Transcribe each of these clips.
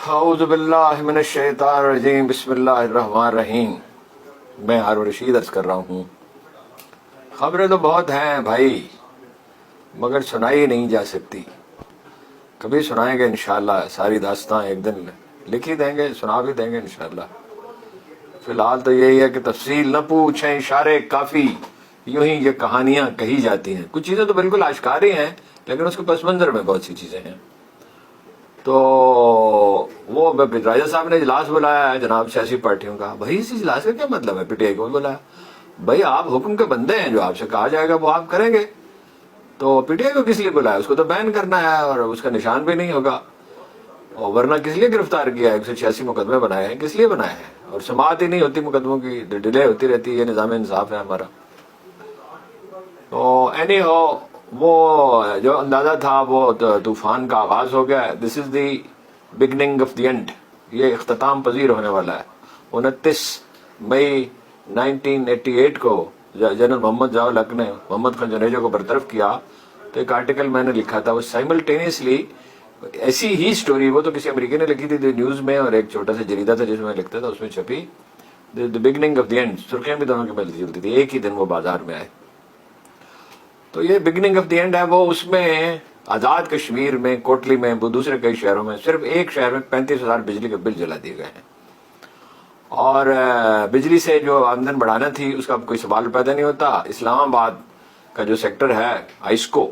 اعوذ باللہ من الشیطان الرجیم بسم اللہ الرحمن الرحیم. میں ہارون رشید عرض کر رہا ہوں. خبریں تو بہت ہیں بھائی مگر سنائی نہیں جا سکتی. کبھی سنائیں گے انشاءاللہ. ساری داستان ایک دن لکھ ہی دیں گے, سنا بھی دیں گے انشاءاللہ. فی الحال تو یہی ہے کہ تفصیل نہ پوچھیں اشارے کافی, یوں ہی یہ کہانیاں کہی جاتی ہیں. کچھ چیزیں تو بالکل آشکار ہی ہیں لیکن اس کے پس منظر میں بہت سی چیزیں ہیں. تو وہ راجہ صاحب نے اجلاس بلایا ہے جناب سیاسی پارٹیوں کا. بھائی اس اجلاس کا کیا مطلب ہے؟ پی ٹی آئی کو بلایا. بھائی آپ حکم کے بندے ہیں, جو آپ سے کہا جائے گا وہ آپ کریں گے. تو پی ٹی آئی کو کس لیے بلایا؟ اس کو تو بین کرنا ہے اور اس کا نشان بھی نہیں ہوگا. اور ورنہ کس لیے گرفتار کیا ہے؟ 186 مقدمے بنائے ہیں, کس لیے بنائے ہیں؟ اور سماعت ہی نہیں ہوتی مقدموں کی, ڈیلے ہوتی رہتی ہے. یہ نظام انصاف ہے ہمارا. تو اینی ہو, وہ جو اندازہ تھا وہ طوفان کا آغاز ہو گیا. This is the beginning of the end. یہ اختتام پذیر ہونے والا ہے. 29 مئی 1988 کو جنرل محمد ضیاء الحق نے محمد خان جنیجہ کو برطرف کیا. تو ایک آرٹیکل میں نے لکھا تھا, وہ سائملٹینیسلی ایسی ہی سٹوری, وہ تو کسی امریکی نے لکھی تھی نیوز میں, اور ایک چھوٹا سا جریدہ تھا جس میں لکھتا تھا, اس میں چھپی the beginning of the end. سرخیاں بھی دونوں کی ملتی جلتی تھی, ایک ہی دن وہ بازار میں آئے. تو یہ بگننگ آف دی اینڈ ہے. وہ اس میں آزاد کشمیر میں, کوٹلی میں, دوسرے کئی شہروں میں, صرف ایک شہر میں 35,000 بجلی کے بل جلا دیے گئے ہیں. اور بجلی سے جو آمدن بڑھانا تھی اس کا کوئی سوال پیدا نہیں ہوتا. اسلام آباد کا جو سیکٹر ہے آئسکو,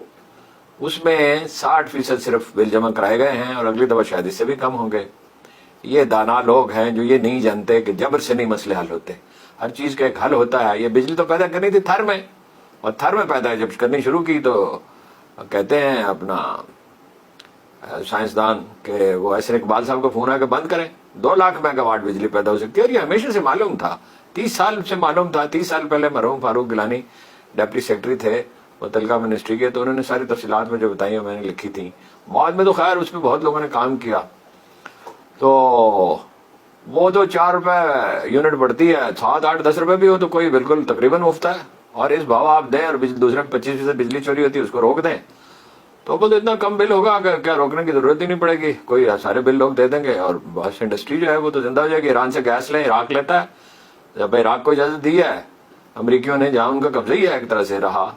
اس میں 60% صرف بل جمع کرائے گئے ہیں, اور اگلی دفعہ شاید اس سے بھی کم ہوں گے. یہ دانا لوگ ہیں جو یہ نہیں جانتے کہ جبر سے نہیں مسئلے حل ہوتے, ہر چیز کا ایک حل ہوتا ہے. یہ بجلی تو پیدا کرنی تھی تھر میں, اور تھر میں پیدا جب کرنی شروع کی تو کہتے ہیں اپنا سائنسدان کہ وہ ایسے اقبال صاحب کو فون آ کے بند کریں, 2 لاکھ میگا واٹ بجلی پیدا ہو سکتی ہے. اور یہ ہمیشہ سے معلوم تھا, 30 سال سے معلوم تھا. 30 سال پہلے مرحوم فاروق گیلانی ڈپٹی سیکرٹری تھے متعلقہ منسٹری کے, تو انہوں نے ساری تفصیلات میں جو بتائی ہیں میں نے لکھی تھی. بعد میں تو خیر اس پہ بہت لوگوں نے کام کیا. تو وہ تو 4 روپے یونٹ بڑھتی ہے, 7, 8, 10 روپے بھی ہو تو کوئی بالکل تقریباً مفت ہے. اور اس بھاؤ آپ دیں اور دوسرے 25% بجلی چوری ہوتی ہے اس کو روک دیں, تو بولتے اتنا کم بل ہوگا کہ کیا روکنے کی ضرورت ہی نہیں پڑے گی, کوئی سارے بل لوگ دے دیں گے. اور بہت سی انڈسٹری جو ہے وہ تو زندہ ہو جائے گی. ایران سے گیس لیں, عراق لیتا ہے. جب عراق کو اجازت دی ہے امریکیوں نے, جہاں ان کا قبضہ ہی ہے ایک طرح سے رہا,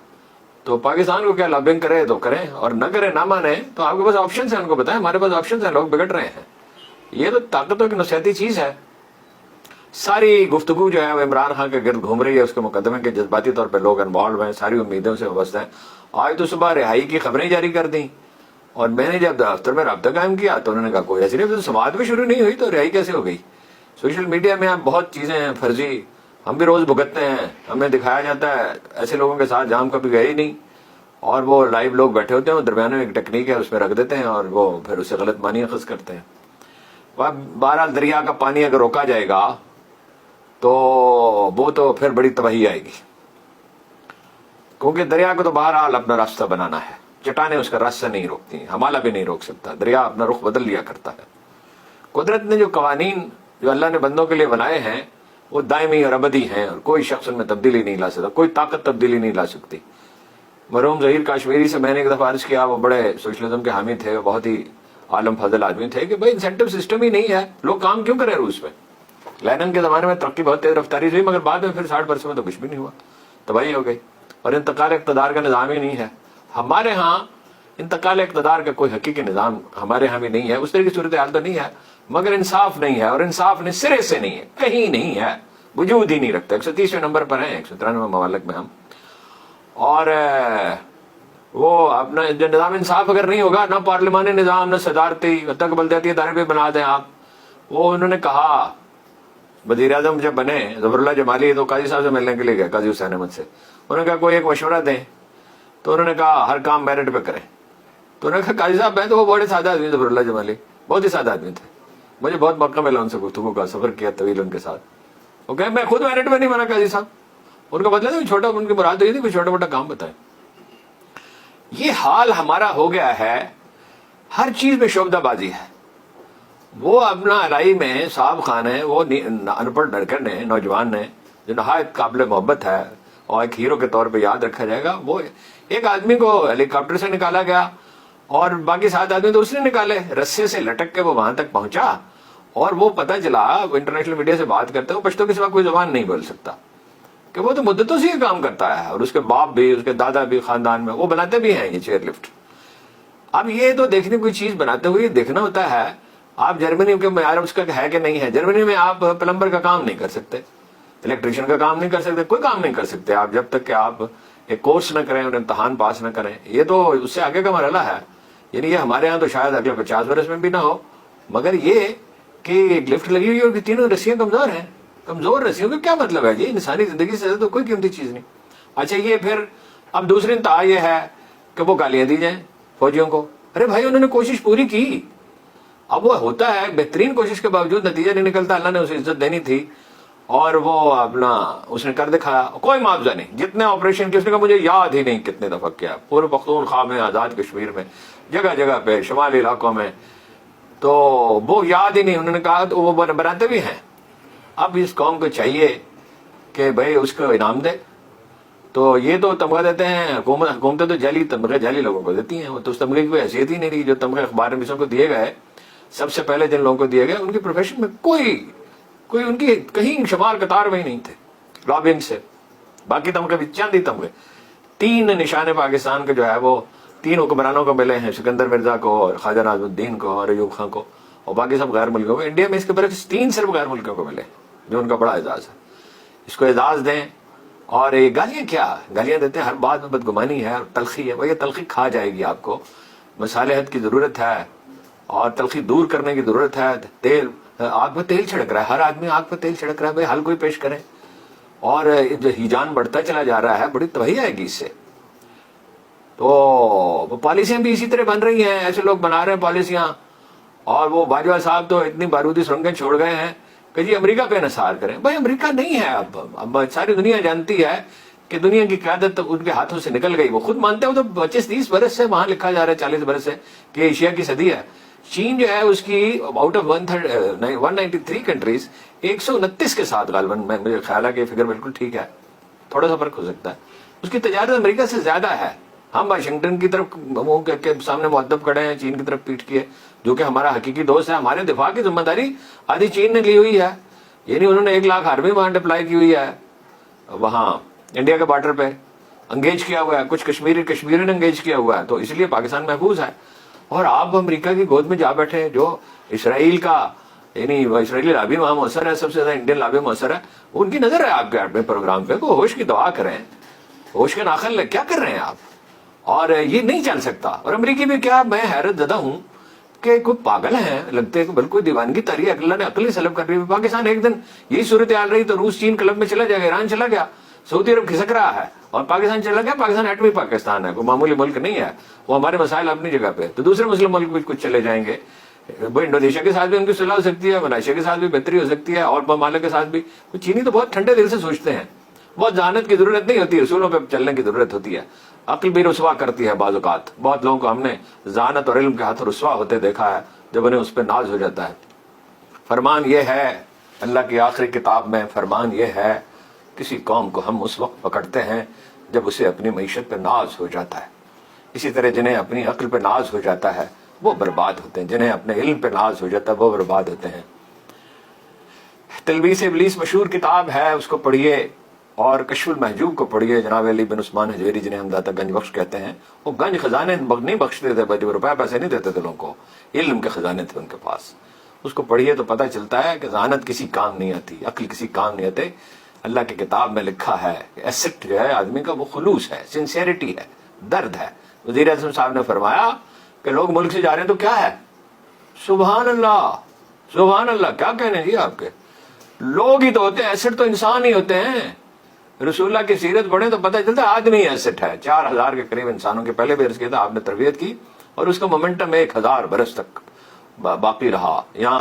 تو پاکستان کو کیا لابنگ کرے تو کریں, اور نہ کرے نہ مانے. تو آپ کے پاس آپشنز ہیں, ان کو بتائیں ہمارے پاس آپشنز ہیں, لوگ بگڑ رہے ہیں. یہ تو طاقتوں کی نصیحتی چیز ہے. ساری گفتگو جو ہے وہ عمران خان کے گرد گھوم رہی ہے, اس کے مقدمے کے جذباتی طور پہ لوگ انوالو ہیں, ساری امیدوں سے وابستہ ہیں. آج تو صبح رہائی کی خبریں جاری کر دیں, اور میں نے جب دفتر میں رابطہ قائم کیا تو انہوں نے کہا کوئی ایسی نہیں, سماعت بھی شروع نہیں ہوئی تو رہائی کیسے ہو گئی. سوشل میڈیا میں اب بہت چیزیں ہیں فرضی, ہم بھی روز بھگتتے ہیں. ہمیں دکھایا جاتا ہے ایسے لوگوں کے ساتھ جہاں ہم کبھی گئے ہی نہیں, اور وہ لائیو لوگ بیٹھے ہوتے ہیں, درمیان میں ایک ٹیکنیک ہے اس میں رکھ دیتے ہیں, اور وہ پھر اسے غلط معنی اخذ کرتے ہیں. بہرحال دریا کا پانی اگر روکا جائے گا تو وہ تو پھر بڑی تباہی آئے گی, کیونکہ دریا کو تو بہرحال اپنا راستہ بنانا ہے. چٹانیں اس کا راستہ نہیں روکتی, ہمالا بھی نہیں روک سکتا. دریا اپنا رخ بدل لیا کرتا ہے. قدرت نے جو قوانین جو اللہ نے بندوں کے لیے بنائے ہیں وہ دائمی اور ابدی ہیں, اور کوئی شخص ان میں تبدیلی نہیں لا سکتا, کوئی طاقت تبدیلی نہیں لا سکتی. مرحوم ظہیر کاشمیری سے میں نے ایک دفعہ عرض کیا, وہ بڑے سوشلزم کے حامی تھے, بہت ہی عالم فضل آدمی تھے, کہ بھائی انسینٹو سسٹم ہی نہیں ہے, لوگ کام کیوں کرے روس میں. لینن کے زمانے میں ترقی بہت تیز رفتاری سے ہوئی, مگر بعد میں پھر 60% میں تو کچھ بھی نہیں ہوا, تباہی ہو گئی. اور انتقال اقتدار کا نظام ہی نہیں ہے. ہمارے ہاں انتقال اقتدار کا کوئی حقیقی نظام ہمارے ہاں بھی نہیں ہے. اس طرح کی صورتحال تو نہیں ہے, مگر انصاف نہیں ہے, اور انصاف نے سرے سے نہیں ہے, کہیں نہیں ہے, وجود ہی نہیں رکھتا. 130ویں نمبر پر ہیں 193 ممالک میں ہم. اور وہ اپنا نظام انصاف اگر نہیں ہوگا, نہ پارلیمانی نظام, نہ صدارتی, حتیٰ کہ بلدیاتی ادارے بھی بنا دیں آپ. وہ انہوں نے کہا, وزیر اعظم جب بنے ظفر اللہ جمالی تو قاضی صاحب سے ملنے کے لیے گئے, قاضی حسین احمد سے. انہوں نے کہا کوئی ایک مشورہ دیں, تو انہوں نے کہا ہر کام میرٹ پہ کریں. تو انہوں نے کہا قاضی صاحب میں تو وہ بڑے سادہ آدمی, ظفر اللہ جمالی بہت ہی سادہ آدمی تھے, مجھے بہت موقع ملا ان سے گفتگو کا, سفر کیا طویل ان کے ساتھ. وہ کہ میں خود میرٹ پہ نہیں بنا قاضی صاحب. ان کا مطلب چھوٹا, ان کی مراد یہ تھی کوئی چھوٹا موٹا کام بتائیں. یہ حال ہمارا ہو گیا ہے, ہر چیز میں شعبدہ بازی ہے. وہ اپنا الائی میں صاحب خان ہے, وہ ان پڑھ لڑکے نے, نوجوان نے, جو نہایت قابل محبت ہے اور ایک ہیرو کے طور پہ یاد رکھا جائے گا. وہ ایک آدمی کو ہیلی کاپٹر سے نکالا گیا اور باقی 7 آدمی تو اس نے نکالے، رسے سے لٹک کے وہ وہاں تک پہنچا، اور وہ پتہ چلا، وہ انٹرنیشنل میڈیا سے بات کرتے ہیں، وہ پشتو کے سوا کوئی زبان نہیں بول سکتا، کہ وہ تو مدتوں سے یہ کام کرتا ہے، اور اس کے باپ بھی، اس کے دادا بھی خاندان میں وہ بناتے بھی ہیں یہ چیئر لفٹ۔ اب یہ تو دیکھنے کوئی چیز بناتے ہوئے دیکھنا ہوتا ہے۔ آپ جرمنی کے معیار اس کا ہے کہ نہیں ہے، جرمنی میں آپ پلمبر کا کام نہیں کر سکتے، الیکٹریشین کا کام نہیں کر سکتے، کوئی کام نہیں کر سکتے آپ جب تک کہ آپ ایک کورس نہ کریں اور امتحان پاس نہ کریں۔ یہ تو اس سے آگے کا مرحلہ ہے، یعنی یہ ہمارے ہاں تو شاید اگلے 50 برس میں بھی نہ ہو، مگر یہ کہ ایک لفٹ لگی ہوئی ہے اور تینوں رسیاں کمزور ہیں، کمزور رسیوں کا کیا مطلب ہے جی؟ انسانی زندگی سے تو کوئی قیمتی چیز نہیں۔ اچھا یہ پھر اب دوسری انتہا یہ ہے کہ وہ گالیاں دی جائیں فوجیوں کو۔ ارے بھائی انہوں نے کوشش پوری کی، اب وہ ہوتا ہے بہترین کوشش کے باوجود نتیجہ نہیں نکلتا، اللہ نے اسے عزت دینی تھی اور وہ اپنا اس نے کر دکھایا، کوئی معاوضہ نہیں، جتنے آپریشن کیا اس نے کہا مجھے یاد ہی نہیں کتنے دفعہ کیا، پورے پختونخوا میں، آزاد کشمیر میں، جگہ جگہ پہ، شمالی علاقوں میں، تو وہ یاد ہی نہیں، انہوں نے کہا تو وہ بناتے بھی ہیں۔ اب اس قوم کو چاہیے کہ بھائی اس کو انعام دے، تو یہ تو تمغہ دیتے ہیں حکومتیں، تو جعلی تمغے جعلی لوگوں کو دیتی ہیں، وہ تو اس تمغے کی کوئی حیثیت ہی نہیں رہی۔ جو تمغے اخبار نویسوں کو دیے گئے، سب سے پہلے جن لوگوں کو دیے گئے، ان کی پروفیشن میں کوئی ان کی کہیں شمار قطار میں ہی نہیں تھے لابنگ سے، باقی تمغے بھی چند ہی تمغے۔ 3 نشانے پاکستان کے جو ہے وہ 3 حکمرانوں کو ملے ہیں، سکندر مرزا کو، اور خواجہ ناز الدین کو، اور ایوب خان کو، اور باقی سب غیر ملکوں کو۔ انڈیا میں اس کے برعکس 3 صرف غیر ملکوں کو ملے، جو ان کا بڑا اعزاز ہے۔ اس کو اعزاز دیں۔ اور یہ گالیاں کیا گالیاں دیتے ہیں، ہر بات میں بدگمانی ہے اور تلخی ہے، بھائی یہ تلخی کھا جائے گی آپ کو، مصالحت کی ضرورت ہے اور تلخی دور کرنے کی ضرورت ہے۔ تیل، آگ پہ تیل چھڑک رہا ہے، ہر آدمی آگ پہ تیل چھڑک رہا ہے، بھائی حل کوئی پیش کریں۔ اور جو ہیجان بڑھتا چلا جا رہا ہے، بڑی تباہی آئے گی اس سے۔ تو پالیسیاں بھی اسی طرح بن رہی ہیں، ایسے لوگ بنا رہے ہیں پالیسیاں، اور وہ باجوہ صاحب تو اتنی بارودی سرنگیں چھوڑ گئے ہیں کہ جی امریکہ پہ انحصار کریں۔ بھائی امریکہ نہیں ہے، اب ساری دنیا جانتی ہے کہ دنیا کی قیادت ان کے ہاتھوں سے نکل گئی، وہ خود مانتے ہیں، وہ تو 25-30 برس سے وہاں لکھا جا رہا ہے، 40 برس سے کہ ایشیا کی صدی ہے۔ چین جو ہے اس کی آؤٹ آف 193 کنٹریز 129 کے ساتھ غالباً، مجھے خیال ہے کہ یہ فگر بالکل ٹھیک ہے، تھوڑا سا فرق ہو سکتا ہے، اس کی تجارت امریکہ سے زیادہ ہے۔ ہم واشنگٹن کی طرف منہ کے سامنے مؤدب کھڑے ہیں، چین کی طرف پیٹ کیے، جو کہ ہمارا حقیقی دوست ہے۔ ہمارے دفاع کی ذمہ داری آدھی چین نے لی ہوئی ہے، یعنی انہوں نے 1 لاکھ آرمی وہاں ڈپلائی کی ہوئی ہے، وہاں انڈیا کے بارڈر پہ انگیج کیا ہوا ہے، کچھ کشمیری نے انگیج کیا ہوا ہے، تو اس لیے پاکستان محفوظ ہے۔ اور آپ امریکہ کی گود میں جا بیٹھے، جو اسرائیل کا، یعنی اسرائیلی لابی وہاں مؤثر ہے، سب سے زیادہ انڈین لابی مؤثر ہے، ان کی نظر ہے آپ کے ایٹمی پروگرام پہ، کو ہوش کی دعا کریں، ہوش کے ناخن کیا کر رہے ہیں آپ؟ اور یہ نہیں چل سکتا۔ اور امریکی بھی کیا، میں حیرت زدہ ہوں کہ کوئی پاگل ہیں، لگتے ہیں کہ بالکل دیوانگی تاری ہے، اللہ نے عقل ہی سلب کر رہی ہے۔ پاکستان ایک دن یہی صورتحال رہی تو روس چین کلب میں چلا جائے گا، ایران چلا گیا، سعودی عرب کھسک رہا ہے، اور پاکستان چلا گیا۔ پاکستان ایٹمی پاکستان ہے، کوئی معمولی ملک نہیں ہے، وہ ہمارے مسائل اپنی جگہ پہ، تو دوسرے مسلم ملک بھی کچھ چلے جائیں گے، وہ انڈونیشیا کے ساتھ بھی ان کی صلح ہو سکتی ہے، ملائیشیا کے ساتھ بھی بہتری ہو سکتی ہے، اور ممالک کے ساتھ بھی۔ چینی تو بہت ٹھنڈے دل سے سوچتے ہیں، بہت ذہانت کی ضرورت نہیں ہوتی، رسولوں پہ چلنے کی ضرورت ہوتی ہے۔ عقل بھی رسوا کرتی ہے بعض اوقات، بہت لوگوں کو ہم نے ذہانت اور علم کے ہاتھ رسوا ہوتے دیکھا ہے جب انہیں اس پہ ناز ہو جاتا ہے۔ فرمان یہ ہے اللہ کی آخری کتاب میں، فرمان یہ ہے کسی قوم کو ہم اس وقت پکڑتے ہیں جب اسے اپنی معیشت پہ ناز ہو جاتا ہے، اسی طرح جنہیں اپنی عقل پہ ناز ہو جاتا ہے وہ برباد ہوتے ہیں، جنہیں اپنے علم پہ ناز ہو جاتا ہے وہ برباد ہوتے ہیں۔ تلبیس ابلیس مشہور کتاب ہے، اس کو پڑھیے، اور کشف المحجوب کو پڑھیے، جناب علی بن عثمان حجویری جنہیں ہم داتا گنج بخش کہتے ہیں، وہ گنج خزانے نہیں بخشتے تھے، بھائی روپے پیسے نہیں دیتے تھے لوگوں کو، علم کے خزانے تھے ان کے پاس۔ اس کو پڑھیے تو پتہ چلتا ہے کہ ذہانت کسی کام نہیں آتی، عقل کسی کام نہیں آتے۔ اللہ کی کتاب میں لکھا ہے کہ ایسٹ جو ہے آدمی کا وہ خلوص ہے، سنسیئرٹی ہے، درد ہے۔ وزیر اعظم صاحب نے فرمایا کہ لوگ ملک سے جا رہے ہیں تو کیا ہے؟ سبحان اللہ، سبحان اللہ، کیا کہنے جی آپ کے، لوگ ہی تو ہوتے ہیں، ایسٹ تو انسان ہی ہوتے ہیں۔ رسول اللہ کی سیرت پڑھیں تو پتہ چلتا ہے آدمی ایسٹ ہے، 4000 کے قریب انسانوں کے پہلے بھی عرض کیا تھا آپ نے تربیت کی، اور اس کا مومنٹم 1000 برس تک باقی رہا۔ یہاں